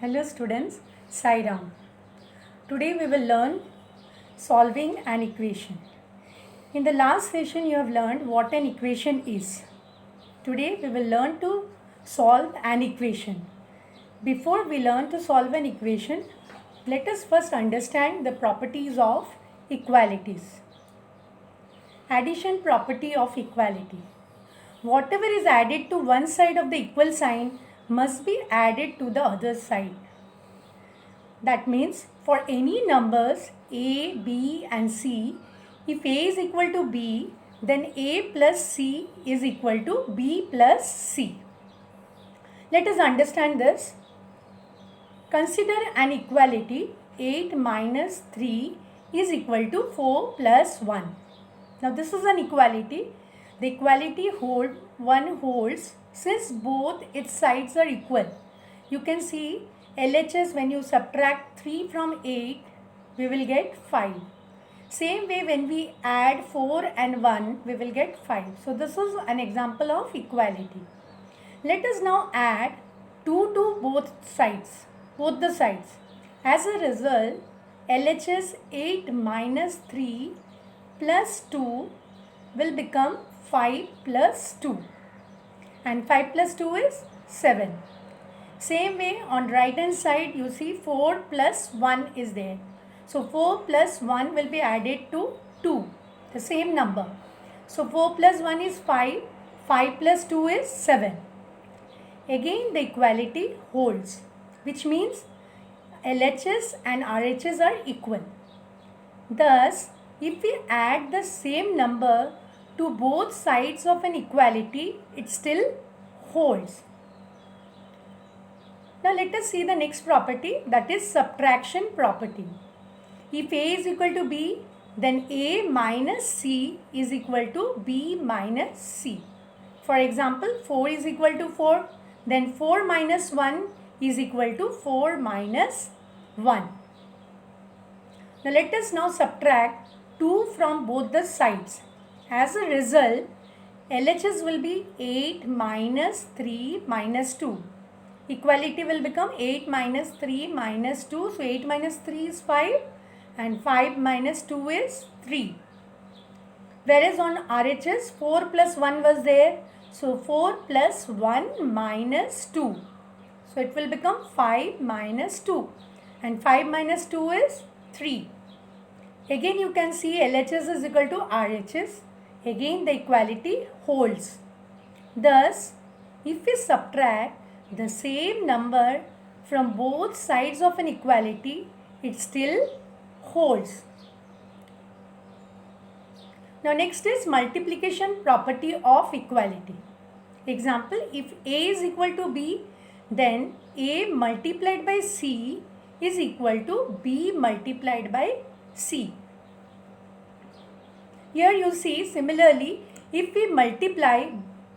Hello students, Sai Ram. Today we will learn solving an equation. In the last session you have learned what an equation is. Today we will learn to solve an equation. Before we learn to solve an equation, let us first understand the properties of equalities. Addition property of equality. Whatever is added to one side of the equal sign must be added to the other side. That means for any numbers a, b and c, if a is equal to b, then a plus c is equal to b plus c. Let us understand this. Consider an equality 8 minus 3 is equal to 4 plus 1. Now this is an equality. The equality holds since both its sides are equal. You can see LHS, when you subtract 3 from 8, we will get 5. Same way when we add 4 and 1, we will get 5. So this is an example of equality. Let us now add 2 to both the sides. As a result, LHS 8 minus 3 plus 2 will become 5 plus 2. And 5 plus 2 is 7. Same way on right hand side you see 4 plus 1 is there. So 4 plus 1 will be added to 2, the same number. So 4 plus 1 is 5, 5 plus 2 is 7. Again the equality holds, which means LHS and RHS are equal. Thus, if we add the same number to both sides of an equality, it still holds. Now let us see the next property, that is subtraction property. If a is equal to b, then a minus c is equal to b minus c. For example, 4 is equal to 4, then 4 minus 1 is equal to 4 minus 1. Now let us now subtract 2 from both the sides. As a result, LHS will be 8 minus 3 minus 2. Equality will become 8 minus 3 minus 2. So 8 minus 3 is 5 and 5 minus 2 is 3. Whereas on RHS 4 plus 1 was there. So 4 plus 1 minus 2. So it will become 5 minus 2. And 5 minus 2 is 3. Again you can see LHS is equal to RHS. Again the equality holds. Thus, if we subtract the same number from both sides of an equality, it still holds. Now next is multiplication property of equality. Example, if a is equal to b, then a multiplied by c is equal to b multiplied by c. Here you see similarly, if we multiply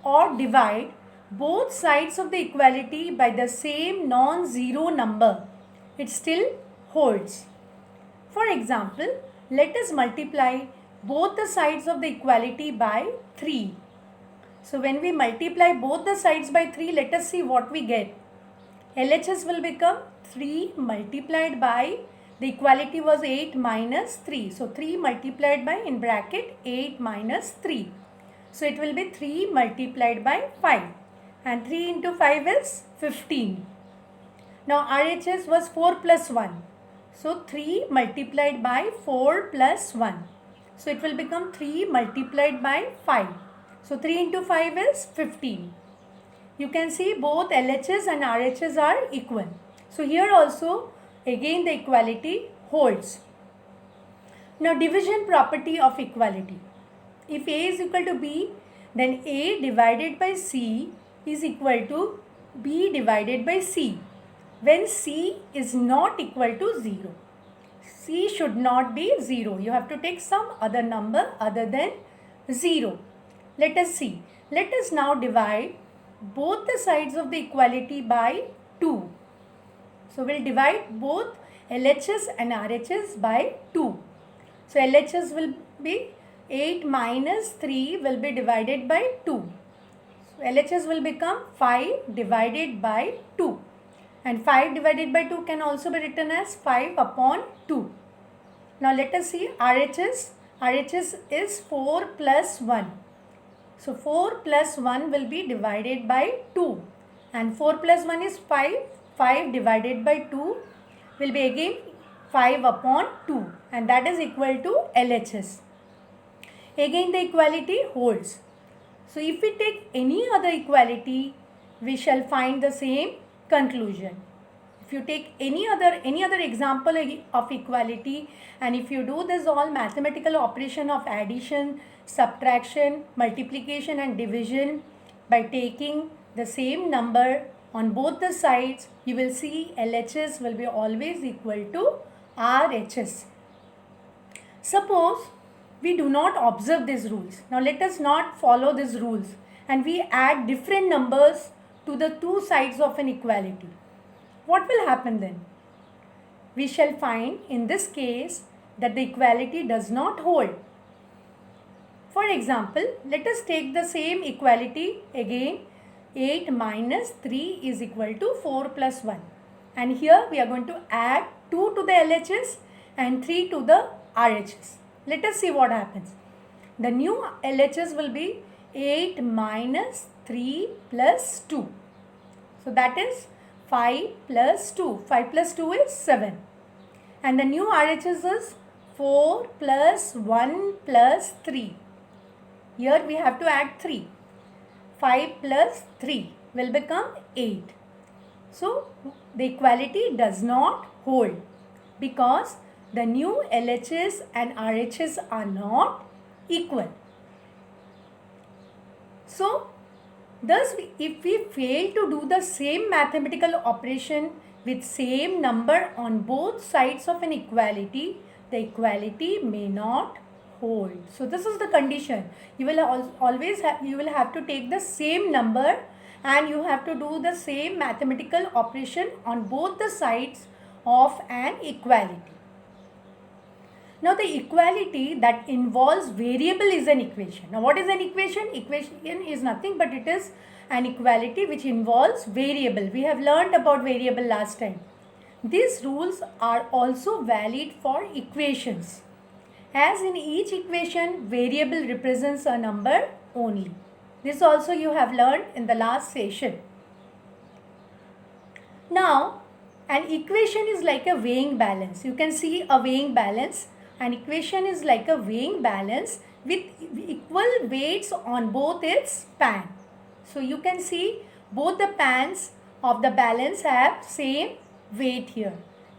or divide both sides of the equality by the same non-zero number, it still holds. For example, let us multiply both the sides of the equality by 3. So when we multiply both the sides by 3, let us see what we get. LHS will become 3 multiplied by, the equality was 8 minus 3. So 3 multiplied by, in bracket, 8 minus 3. So it will be 3 multiplied by 5. And 3 into 5 is 15. Now RHS was 4 plus 1. So 3 multiplied by 4 plus 1. So it will become 3 multiplied by 5. So 3 into 5 is 15. You can see both LHS and RHS are equal. So here also again the equality holds. Now division property of equality. If a is equal to b, then a divided by c is equal to b divided by c. When c is not equal to 0. C should not be 0. You have to take some other number other than 0. Let us see. Let us now divide both the sides of the equality by 2. So we'll divide both LHS and RHS by 2. So LHS will be 8 minus 3 will be divided by 2. So LHS will become 5 divided by 2. And 5 divided by 2 can also be written as 5 upon 2. Now let us see RHS. RHS is 4 plus 1. So 4 plus 1 will be divided by 2. And 4 plus 1 is 5. 5 divided by 2 will be again 5 upon 2. And that is equal to LHS. Again the equality holds. So if we take any other equality, we shall find the same conclusion. If you take any other example of equality, and if you do this all mathematical operation of addition, subtraction, multiplication and division by taking the same number on both the sides, you will see LHS will be always equal to RHS. Suppose we do not observe these rules. Now let us not follow these rules and we add different numbers to the two sides of an equality. What will happen then? We shall find in this case that the equality does not hold. For example, let us take the same equality again. 8 minus 3 is equal to 4 plus 1. And here we are going to add 2 to the LHS and 3 to the RHS. Let us see what happens. The new LHS will be 8 minus 3 plus 2. So that is 5 plus 2. 5 plus 2 is 7. And the new RHS is 4 plus 1 plus 3. Here we have to add 3. 5 plus 3 will become 8. So the equality does not hold because the new LHS and RHS are not equal. So thus if we fail to do the same mathematical operation with same number on both sides of an equality, the equality may not hold. So this is the condition. You will always have to take the same number and you have to do the same mathematical operation on both the sides of an equality. Now the equality that involves variable is an equation. Now what is an equation? Equation is nothing but it is an equality which involves variable. We have learnt about variable last time. These rules are also valid for equations. As in each equation, variable represents a number only. This also you have learned in the last session. Now, an equation is like a weighing balance. You can see a weighing balance. An equation is like a weighing balance with equal weights on both its pan. So you can see both the pans of the balance have same weight here.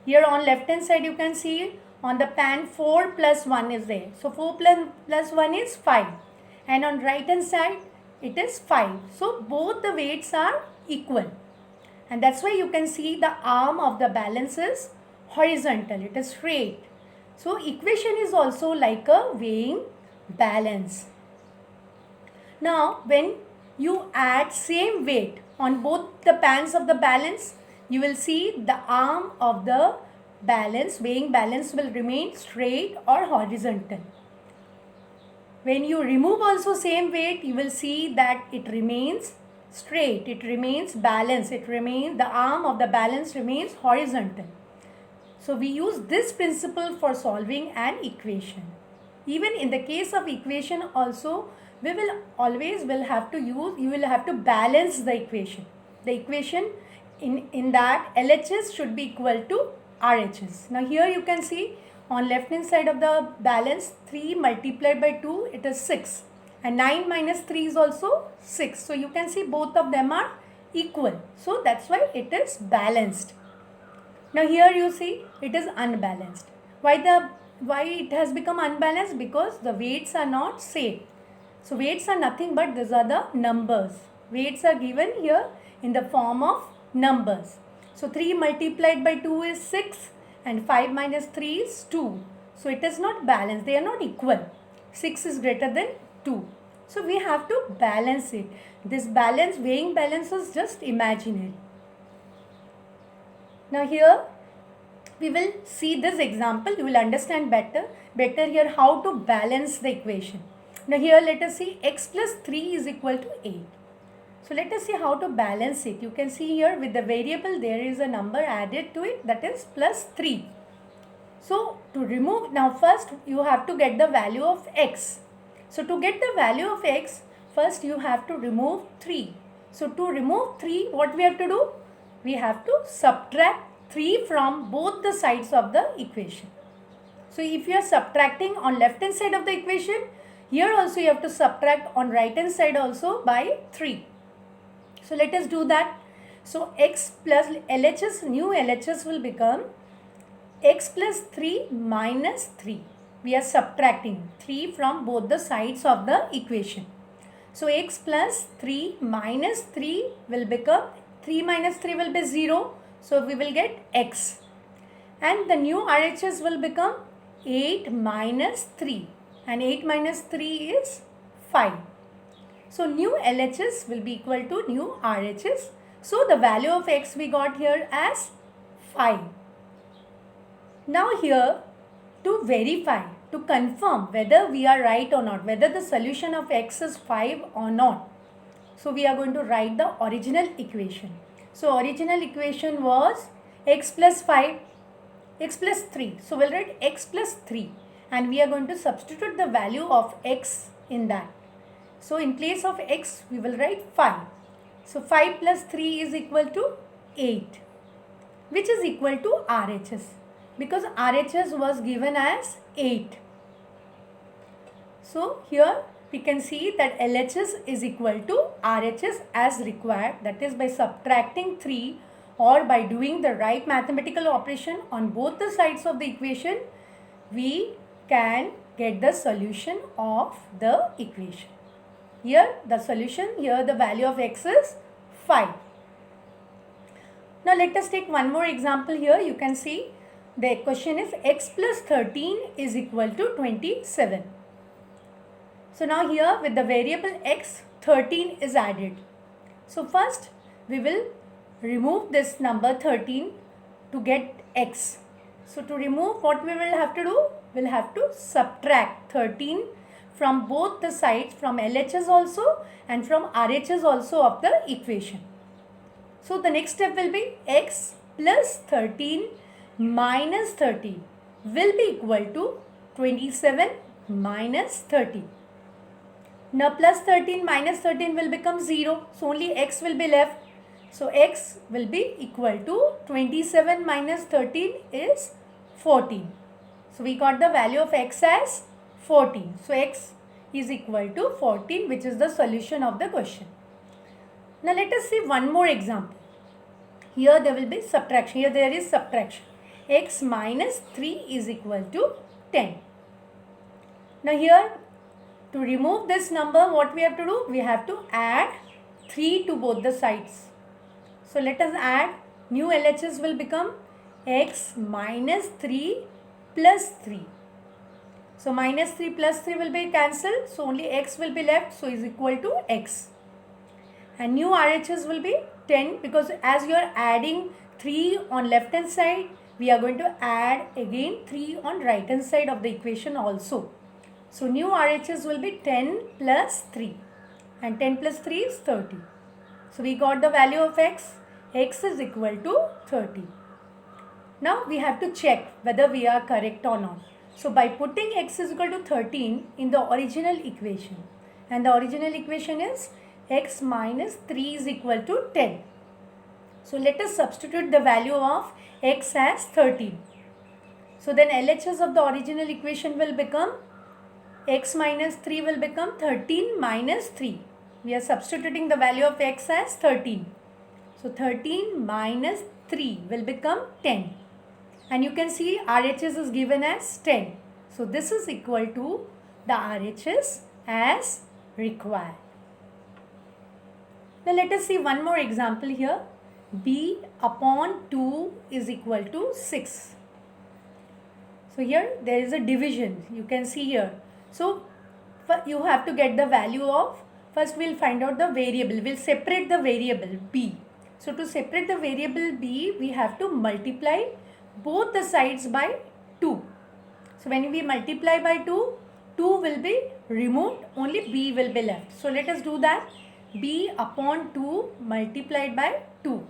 Here on left hand side you can see on the pan 4 plus 1 is there. So 4 plus 1 is 5. And on right hand side it is 5. So both the weights are equal. And that's why you can see the arm of the balance is horizontal. It is straight. So equation is also like a weighing balance. Now when you add same weight on both the pans of the balance, you will see the arm of the balance, weighing balance will remain straight or horizontal. When you remove also same weight, you will see that it remains straight, it remains balanced, the arm of the balance remains horizontal. So we use this principle for solving an equation. Even in the case of equation also, we will always have to balance the equation. The equation in that LHS should be equal to RHS. Now here you can see on left hand side of the balance 3 multiplied by 2 it is 6 and 9 minus 3 is also 6. So you can see both of them are equal. So that's why it is balanced. Now here you see it is unbalanced. Why it has become unbalanced? Because the weights are not same. So weights are nothing but these are the numbers. Weights are given here in the form of numbers. So 3 multiplied by 2 is 6 and 5 minus 3 is 2. So it is not balanced. They are not equal. 6 is greater than 2. So we have to balance it. This balance, weighing balance is just imaginary. Now here we will see this example. You will understand better here how to balance the equation. Now here let us see x plus 3 is equal to 8. So let us see how to balance it. You can see here with the variable there is a number added to it, that is plus 3. So to remove, now first you have to get the value of x. So to get the value of x, first you have to remove 3. So to remove 3, what we have to do? We have to subtract 3 from both the sides of the equation. So if you are subtracting on left hand side of the equation, here also you have to subtract on right hand side also by 3. So let us do that. So x plus LHS, new LHS will become x plus 3 minus 3. We are subtracting 3 from both the sides of the equation. So x plus 3 minus 3 will become, 3 minus 3 will be 0. So we will get x. And the new RHS will become 8 minus 3. And 8 minus 3 is 5. So new LHS will be equal to new RHS. So the value of x we got here as 5. Now here, to verify, to confirm whether we are right or not, whether the solution of x is 5 or not. So we are going to write the original equation. So original equation was x plus 5, x plus 3. So we'll write x plus 3 and we are going to substitute the value of x in that. So in place of x we will write 5. So 5 plus 3 is equal to 8, which is equal to RHS, because RHS was given as 8. So here we can see that LHS is equal to RHS as required, that is by subtracting 3 or by doing the right mathematical operation on both the sides of the equation, we can get the solution of the equation. Here the solution, here the value of x is 5. Now let us take one more example here. You can see the question is x plus 13 is equal to 27. So now here with the variable x, 13 is added. So first we will remove this number 13 to get x. So to remove, what we will have to do? We will have to subtract 13 from both the sides, from LHS also and from RHS also of the equation. So the next step will be x plus 13 minus 13 will be equal to 27 minus 13. Now plus 13 minus 13 will become 0. So only x will be left. So x will be equal to 27 minus 13 is 14. So we got the value of x as 14. So x is equal to 14, which is the solution of the question. Now let us see one more example. Here there will be subtraction. Here there is subtraction. X minus 3 is equal to 10. Now here to remove this number, what we have to do? We have to add 3 to both the sides. So let us add. New LHS will become x minus 3 plus 3. So minus 3 plus 3 will be cancelled. So only x will be left. So is equal to x. And new RHS will be 10, because as you are adding 3 on left hand side, we are going to add again 3 on right hand side of the equation also. So new RHS will be 10 plus 3. And 10 plus 3 is 30. So we got the value of x. X is equal to 30. Now we have to check whether we are correct or not. So by putting x is equal to 13 in the original equation, and the original equation is x minus 3 is equal to 10. So let us substitute the value of x as 13. So then LHS of the original equation will become x minus 3 will become 13 minus 3. We are substituting the value of x as 13. So 13 minus 3 will become 10. And you can see RHS is given as 10. So this is equal to the RHS as required. Now let us see one more example here. B upon 2 is equal to 6. So here there is a division. You can see here. So you have to get the value of, first we will find out the variable. We will separate the variable b. So to separate the variable b, we have to multiply both the sides by 2. So when we multiply by 2, 2 will be removed, only b will be left. So let us do that. b upon 2 multiplied by 2.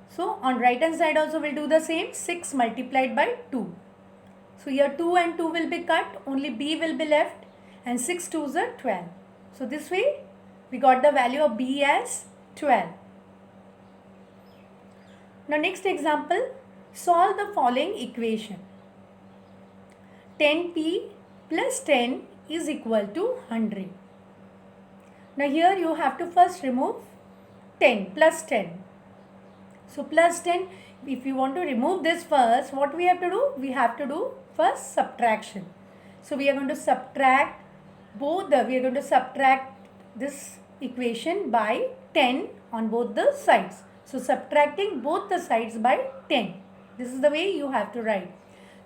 So on right hand side also we'll do the same, 6 multiplied by 2. So here 2 and 2 will be cut, only b will be left, and 6 2s are 12. So this way we got the value of b as 12. Now next example, solve the following equation. 10p plus 10 is equal to 100. Now here you have to first remove 10 plus 10. So plus 10, if you want to remove this first, what we have to do? We have to do first subtraction. So we are going to subtract this equation by 10 on both the sides. So subtracting both the sides by 10. This is the way you have to write.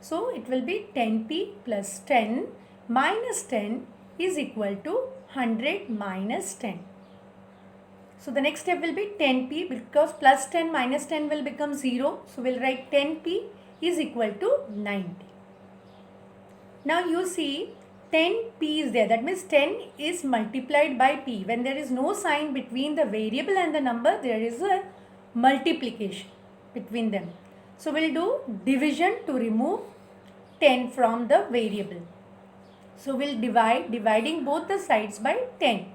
So it will be 10p plus 10 minus 10 is equal to 100 minus 10. So the next step will be 10p, because plus 10 minus 10 will become 0. So we'll write 10p is equal to 90. Now you see 10p is there. That means 10 is multiplied by p. When there is no sign between the variable and the number, there is a multiplication between them. So we'll do division to remove 10 from the variable. So we'll dividing both the sides by 10.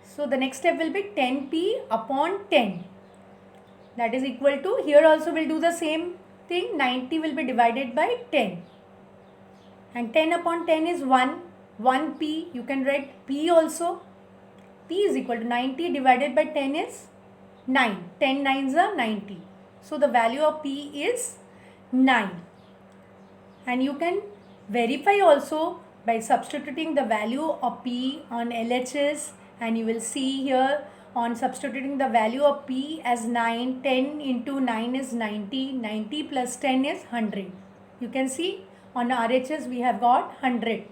So the next step will be 10p upon 10. That is equal to, here also we'll do the same thing, 90 will be divided by 10. And 10 upon 10 is 1. 1p, you can write p also. P is equal to 90 divided by 10 is 9. 10 nines are 90. So the value of p is 9. And you can verify also by substituting the value of p on LHS, and you will see here on substituting the value of p as 9, 10 into 9 is 90, 90 plus 10 is 100. You can see on RHS we have got 100.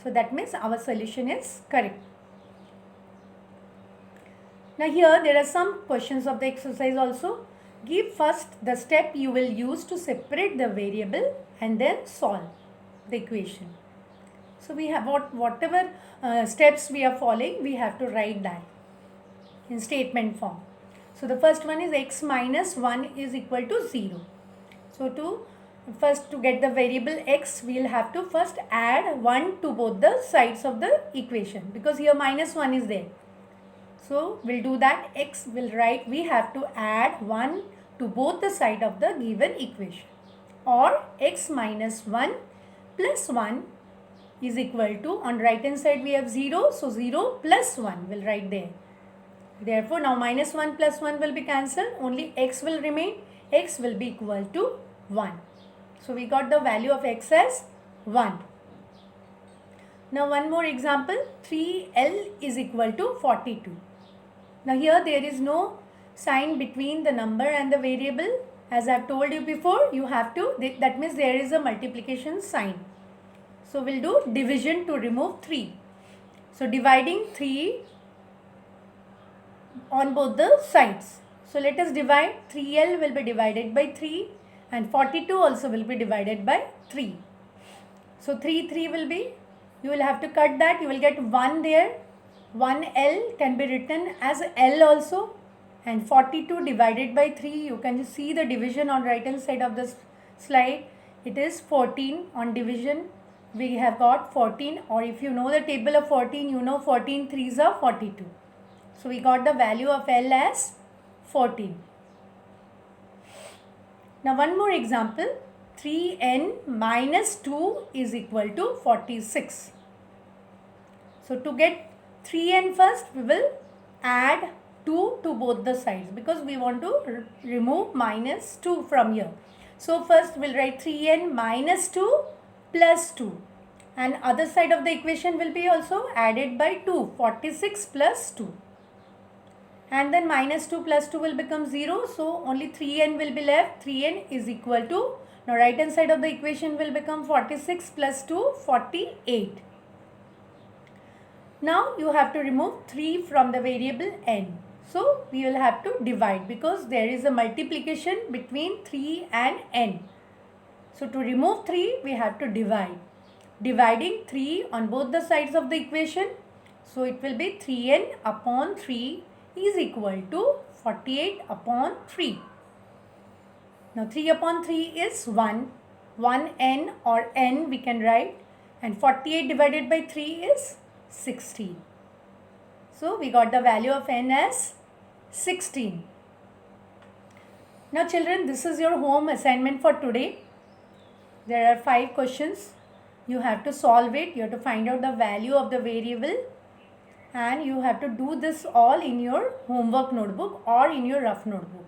So that means our solution is correct. Now here there are some questions of the exercise also. Give first the step you will use to separate the variable and then solve the equation. So we have whatever steps we are following, we have to write that in statement form. So the first one is x minus 1 is equal to 0. So to get the variable x, we will have to first add 1 to both the sides of the equation, because here minus 1 is there. So we'll do that. X will write, we have to add 1 to both the side of the given equation, or x minus 1 plus 1 is equal to, on right hand side we have 0, so 0 plus 1 will write there. Therefore now minus 1 plus 1 will be cancelled, only x will remain, x will be equal to 1. So we got the value of x as 1. Now one more example, 3l is equal to 42. Now here there is no sign between the number and the variable. As I have told you before, you have to, that means there is a multiplication sign. So we'll do division to remove 3. So dividing 3 on both the sides. So let us divide, 3l will be divided by 3 and 42 also will be divided by 3. So 3 will be, you will have to cut that, you will get 1 there. 1l can be written as l also, and 42 divided by 3, you can see the division on right hand side of the slide. It is 14 on division. We have got 14, or if you know the table of 14, you know 14 3s are 42. So we got the value of L as 14. Now one more example, 3n minus 2 is equal to 46. So to get 3n first, we will add 2 to both the sides, because we want to remove minus 2 from here. So first we'll write 3n minus 2 plus 2, and other side of the equation will be also added by 2, 46 plus 2, and then minus 2 plus 2 will become 0, so only 3n will be left. 3n is equal to, now right hand side of the equation will become 46 plus 2, 48. Now you have to remove 3 from the variable n. So we will have to divide, because there is a multiplication between 3 and n. So to remove 3, we have to divide. Dividing 3 on both the sides of the equation. So it will be 3n upon 3 is equal to 48 upon 3. Now 3 upon 3 is 1. 1n or n we can write, and 48 divided by 3 is 16. So we got the value of n as 16. Now children, this is your home assignment for today. There are 5 questions. You have to solve it. You have to find out the value of the variable, and you have to do this all in your homework notebook or in your rough notebook.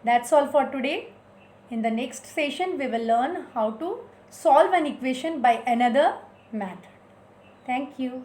That's all for today. In the next session, we will learn how to solve an equation by another method. Thank you.